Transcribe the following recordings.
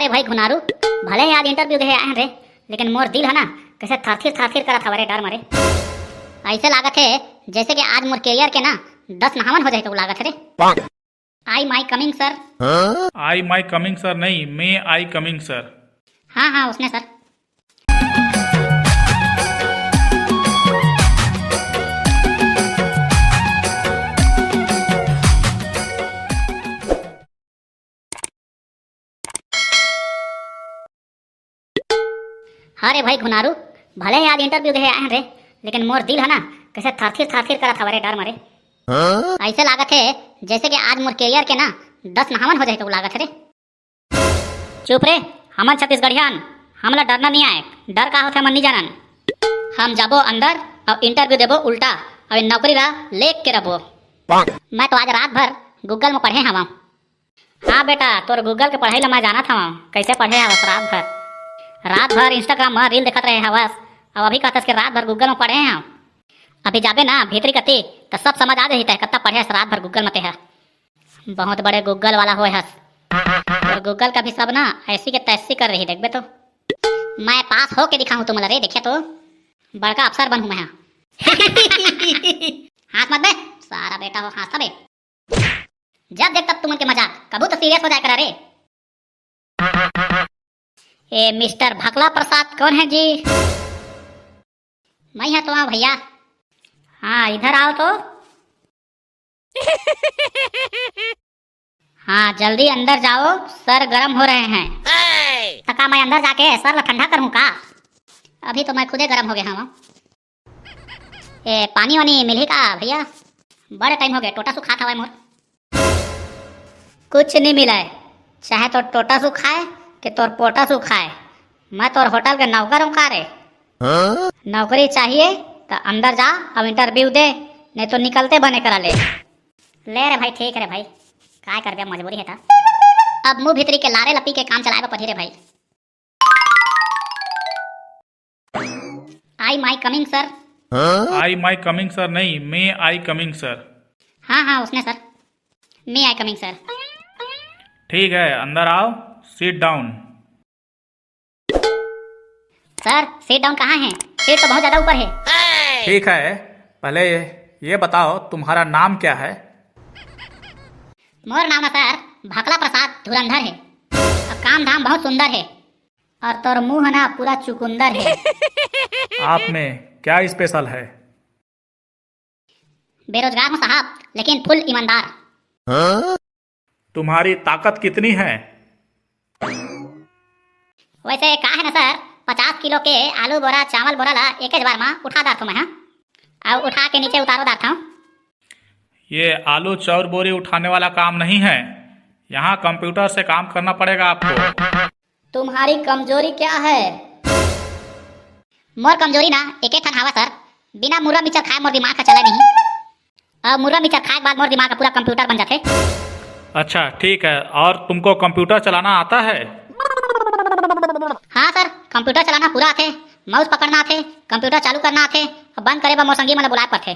अरे भाई घुनारू, भले ही आज इंटरव्यू दे आए रे, लेकिन मोर दिल है ना कैसे थरथिर थरथिर करत हवरे डर मरे। ऐसे लागत है जैसे कि आज मोर कैरियर के ना 10 नहावन हो जाए तो लागत है रे। I my coming sir. I my coming sir नहीं, मे आई कमिंग सर। हाँ हाँ उसने सर। अरे भाई घुनारू, भले ही आज इंटरव्यू दे आए रे, लेकिन मोर दिल है ना कैसे थरथिर थरथिर करत हवरे डर मरे। ऐसे लागत है जैसे कि आज मोर कैरियर के ना 10 नहावन हो जाए तो लागत है रे। चुप रे, हमन छत्तीसगढ़ियान, हमला डरना नहीं आए। डर का होता मन नहीं जानन। हम जाबो अंदर और इंटरव्यू देबो उल्टा और नौकरी ला लेक के रबो। मैं तो आज रात भर गूगल में पढ़े हवा। हाँ बेटा, तोर गूगल के पढ़ाई ला मैं जाना था कैसे पढ़े हवस। रात भर इंस्टाग्राम में रील देखत रहे हवस और अभी कहतस कि रात भर गूगल में पढ़े हैं। अभी जाबे ना भीतरी कती तो सब समझ आ जाही कत्ता पढ़े हस रात भर गूगल में ते। बहुत बड़े गूगल वाला होए हस। और गूगल का भी सब ना ऐसी के तैसी कर रही देखबे तो। मैं पास हो के दिखाऊं तुम रे, देखिए तो बड़का अफसर बनूं मैं। हाथ मत बे, सारा बेटा हो हाथ बे। जब देख तब तुम उनके मजाक, कबू तो सीरियस हो जाए करा रे। ए मिस्टर भकला प्रसाद कौन है जी? मैं है तो भैया। हाँ इधर आओ तो। हाँ जल्दी अंदर जाओ, सर गर्म हो रहे हैं। तका मैं अंदर जाके सर ला ठंडा करूं का? अभी तो मैं खुदे गर्म हो गया हूँ। ए पानी वानी मिली का भैया? बड़े टाइम हो गए, टोटा सु खाता हुआ मोर। कुछ नहीं मिला है, चाहे तो टोटा सु खाए कि तोर पोटा सु खाए। मैं तोर होटल के नौकर हूँ का रे? नौकरी चाहिए तो अंदर जा अब इंटरव्यू दे, नहीं तो निकलते बने करा ले रे भाई। ठीक है रे भाई, काय करबे मजबूरी है था। अब मुंह भीतरी के लारे लपी के काम चलाए पड़ी रे भाई। I my coming sir. I my coming sir नहीं, मे आई कमिंग सर। हाँ हाँ उसने sir, may I coming sir. ठीक है अंदर आओ, seat down. Sir seat down कहाँ है? सीट तो बहुत ज्यादा ऊपर है। ठीक है, पहले ये बताओ तुम्हारा नाम क्या है? मोर नाम है सर भकला प्रसाद धुरंधर है। और काम धाम बहुत सुंदर है, और तोर मुंह ना पूरा चुकुंदर है। आप में क्या स्पेशल है? बेरोजगार हूँ साहब, लेकिन फुल ईमानदार। तुम्हारी ताकत कितनी है? वैसे का है ना सर, 50 किलो के आलू बोरा चावल बोरा ला एक बार में उठा दाता मैं। हाँ और उठा के नीचे उतारो दाता हूँ। ये आलू चौर बोरी उठाने वाला काम नहीं है, यहाँ कंप्यूटर से काम करना पड़ेगा आपको। तुम्हारी कमजोरी क्या है? मोर कमजोरी ना एक ठन हवा सर, बिना मुर्रा मिचर खाए मोर दिमाग का चला नहीं। और मुर्रा मिचर खाए के बाद मोर दिमाग का पूरा कंप्यूटर बन जाते। अच्छा ठीक है, और तुमको कंप्यूटर चलाना आता है? हाँ सर, कंप्यूटर चलाना पूरा आथे, माउस पकड़ना आथे, कंप्यूटर चालू करना आथे, बंद करे बा मोर संगी मन बुलाए पड़थे।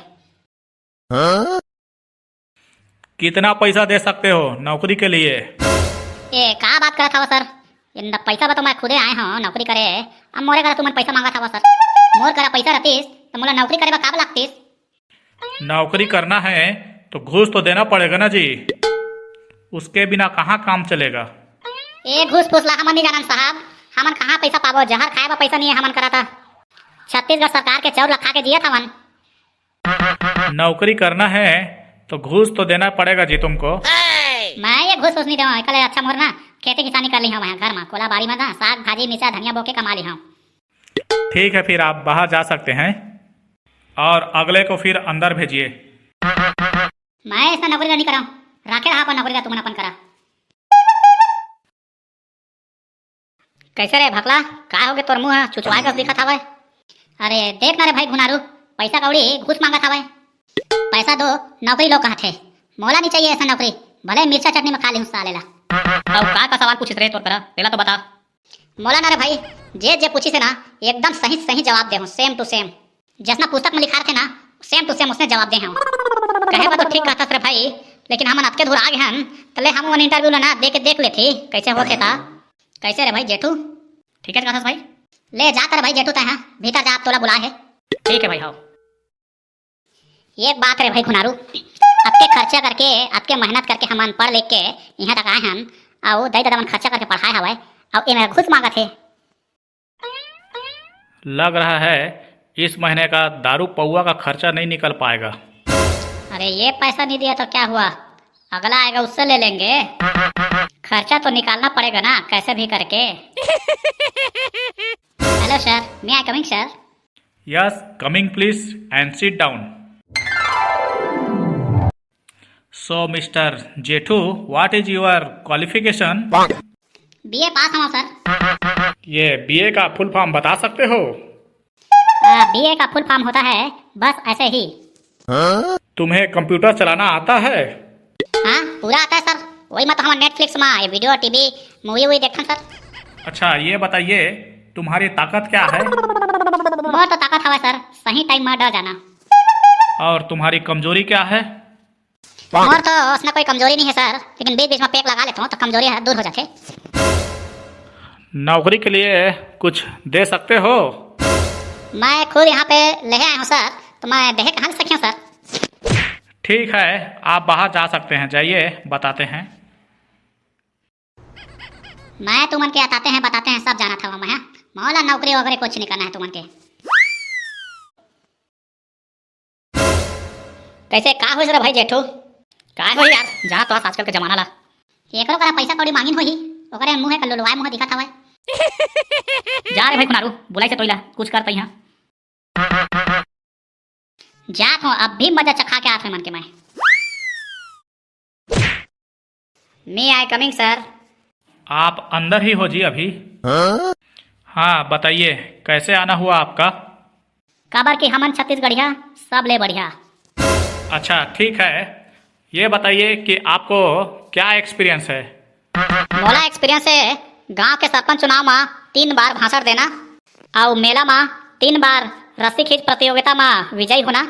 कितना पैसा दे सकते हो नौकरी के लिए? ए का बात करत हवा सर, इन पैसा बा तो मैं खुदे आए हूँ नौकरी करे। अब मोरे करा तुमन पैसा मांगा था सर। मोर करा पैसा रहतीस तो मोला नौकरी करे बा का लगतीस? नौकरी करना है तो घूस तो देना पड़ेगा ना जी, उसके बिना कहाँ काम चलेगा? ए घूस फूस ला हमन नहीं जानन साहब, हमन कहाँ पैसा पाबो? जहर खाए बा पैसा नहीं है हमन करा था। छत्तीसगढ़ सरकार के चौर ला खा के जिया था मन। नौकरी करना है तो घूस तो देना पड़ेगा जी तुमको। मैं ये घूस फूस नहीं दूँ, कल अच्छा मोर ना खेती किसानी कर ली हूँ मैं घर में, कोला बाड़ी में ना साग भाजी मिर्चा धनिया बोके कमा ली हूँ। ठीक है फिर आप बाहर जा सकते हैं, और अगले को फिर अंदर भेजिए। मैं ऐसा नौकरी नहीं कराऊँ, राखे रहा अपन नौकरी तुम अपन करा। कैसे रे भकला, का हो गए तोर मुँह चुचवाए का दिखा था? अरे देख ना रे भाई घुनारू, पैसा कौड़ी घूस मांगा था। पैसा दो, नौकरी लो कहते, मोला नहीं चाहिए ऐसा नौकरी, भले मिर्चा चटनी में खा ली साले ला। अब का सवाल पूछिस रे तोर करा, पहला तो बता। मोला ना रे भाई, जे जे पूछी से ना एकदम सही सही जवाब दे हूँ, सेम टू सेम। जैसा पुस्तक में लिखा थे ना सेम टू सेम उसने जवाब दे हूँ। कहे बा तो ठीक कहता रे भाई, लेकिन हम अटके धुर आ गए हन, तले हम वन इंटरव्यू ना दे के देख लेते कैसे होते था। कैसे रे भाई जेठू? ठीक है राकेश भाई। ले जा कर भाई जेठू तय भीतर जा, आप तोला बुला है। ठीक है भाई। हाँ एक बात रे भाई खुनारू, आपके खर्चा करके, आपके मेहनत करके हम पढ़ लिख के यहाँ तक आए हैं, और दई दादा मन खर्चा करके पढ़ाए हवाए, और ये मेरा घुस मांगा थे। लग रहा है इस महीने का दारू पौआ का खर्चा नहीं निकल पाएगा। अरे ये पैसा नहीं दिया तो क्या हुआ, अगला आएगा उससे ले लेंगे। खर्चा तो निकालना पड़ेगा ना, कैसे भी करके। Hello sir, may I coming sir? Yes coming please and sit down. So mister Jethu, what is your qualification? BA pass हूँ सर। ये बीए का फुल फॉर्म बता सकते हो? बीए का फुल फॉर्म होता है बस ऐसे ही। तुम्हें कंप्यूटर चलाना आता है? हाँ पूरा आता है सर, वही मत हम नेटफ्लिक्स में ये वीडियो टीवी मूवी वही देखते सर। अच्छा ये बताइए तुम्हारी ताकत क्या है? मोर तो ताकत हवा सर, सही टाइम में डर जाना। और तुम्हारी कमजोरी क्या है? मोर तो उसमें कोई कमजोरी नहीं है सर, लेकिन बीच बीच में पेक लगा लेता हूँ तो कमजोरी है दूर हो जाते। नौकरी के लिए कुछ दे सकते हो? मैं खुद यहाँ पे ले आया हूँ सर, तो मैं देहे कहाँ से सकिया सर? ठीक है आप बाहर जा सकते हैं, जाइए बताते हैं। मैं तुमन के बताते हैं सब जाना था मैं, मौला नौकरी वगैरह कुछ नहीं करना है तुमन के। कैसे का हो रे भाई जेठू? क्या हो यार, जहाँ तो आजकल के जमाना ला एकरो करा पैसा कौड़ी मांगिन होही, ओकरे मुंह के लुलवाए मुंह दिखत हवे। जा रे भाई कुनारू, बुलाई से तोइला कुछ करते यहाँ। जात हूँ, अब भी मजा चखा के आते हैं मन के मैं। मे आई कमिंग सर? आप अंदर ही हो जी अभी। हाँ बताइए कैसे आना हुआ आपका? काबर की हमन छत्तीसगढ़िया सब ले बढ़िया। अच्छा ठीक है, ये बताइए कि आपको क्या एक्सपीरियंस है? मोला एक्सपीरियंस है गांव के सरपंच चुनाव में 3 बार भाषण देना, और मेला में 3 बार रस्सी खींच प्रतियोगिता में विजयी होना।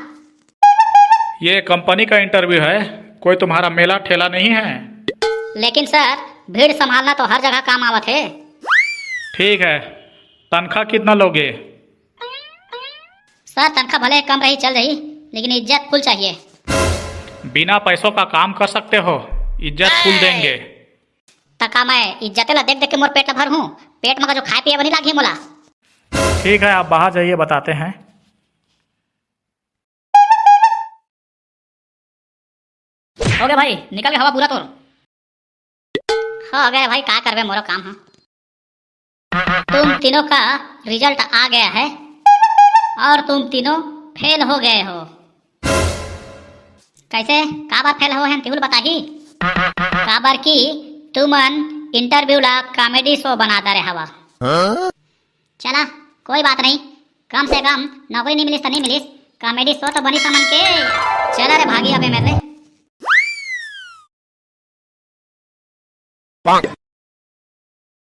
ये कंपनी का इंटरव्यू है, कोई तुम्हारा मेला ठेला नहीं है। लेकिन सर भीड़ संभालना तो हर जगह काम आवत है। ठीक है, तनख्वाह कितना लोगे? सर तनख्वाह भले कम रही चल रही, लेकिन इज्जत फुल चाहिए। बिना पैसों का काम कर सकते हो, इज्जत फुल देंगे। तका मैं इज्जत ला देख देख के मोर पेट भर हूँ, पेट में जो खाए पिए बनी लागी मोला। ठीक है आप बाहर जाइए बताते हैं। हो गया भाई, निकल गया हवा पूरा तोर। हो गया भाई, क्या करवे मोरा काम है। तुम तीनों का रिजल्ट आ गया है और तुम तीनों फेल हो गए हो। कैसे का बार फेल हो हैं तिहुल बताही? काबर की तुमन इंटरव्यू ला कॉमेडी शो बनाता रहे हवा। चला कोई बात नहीं, कम से कम नौकरी नहीं मिलिस तो नहीं मिलिस, कॉमेडी शो तो बनी समन के। चला रे भागी अबे मेरे।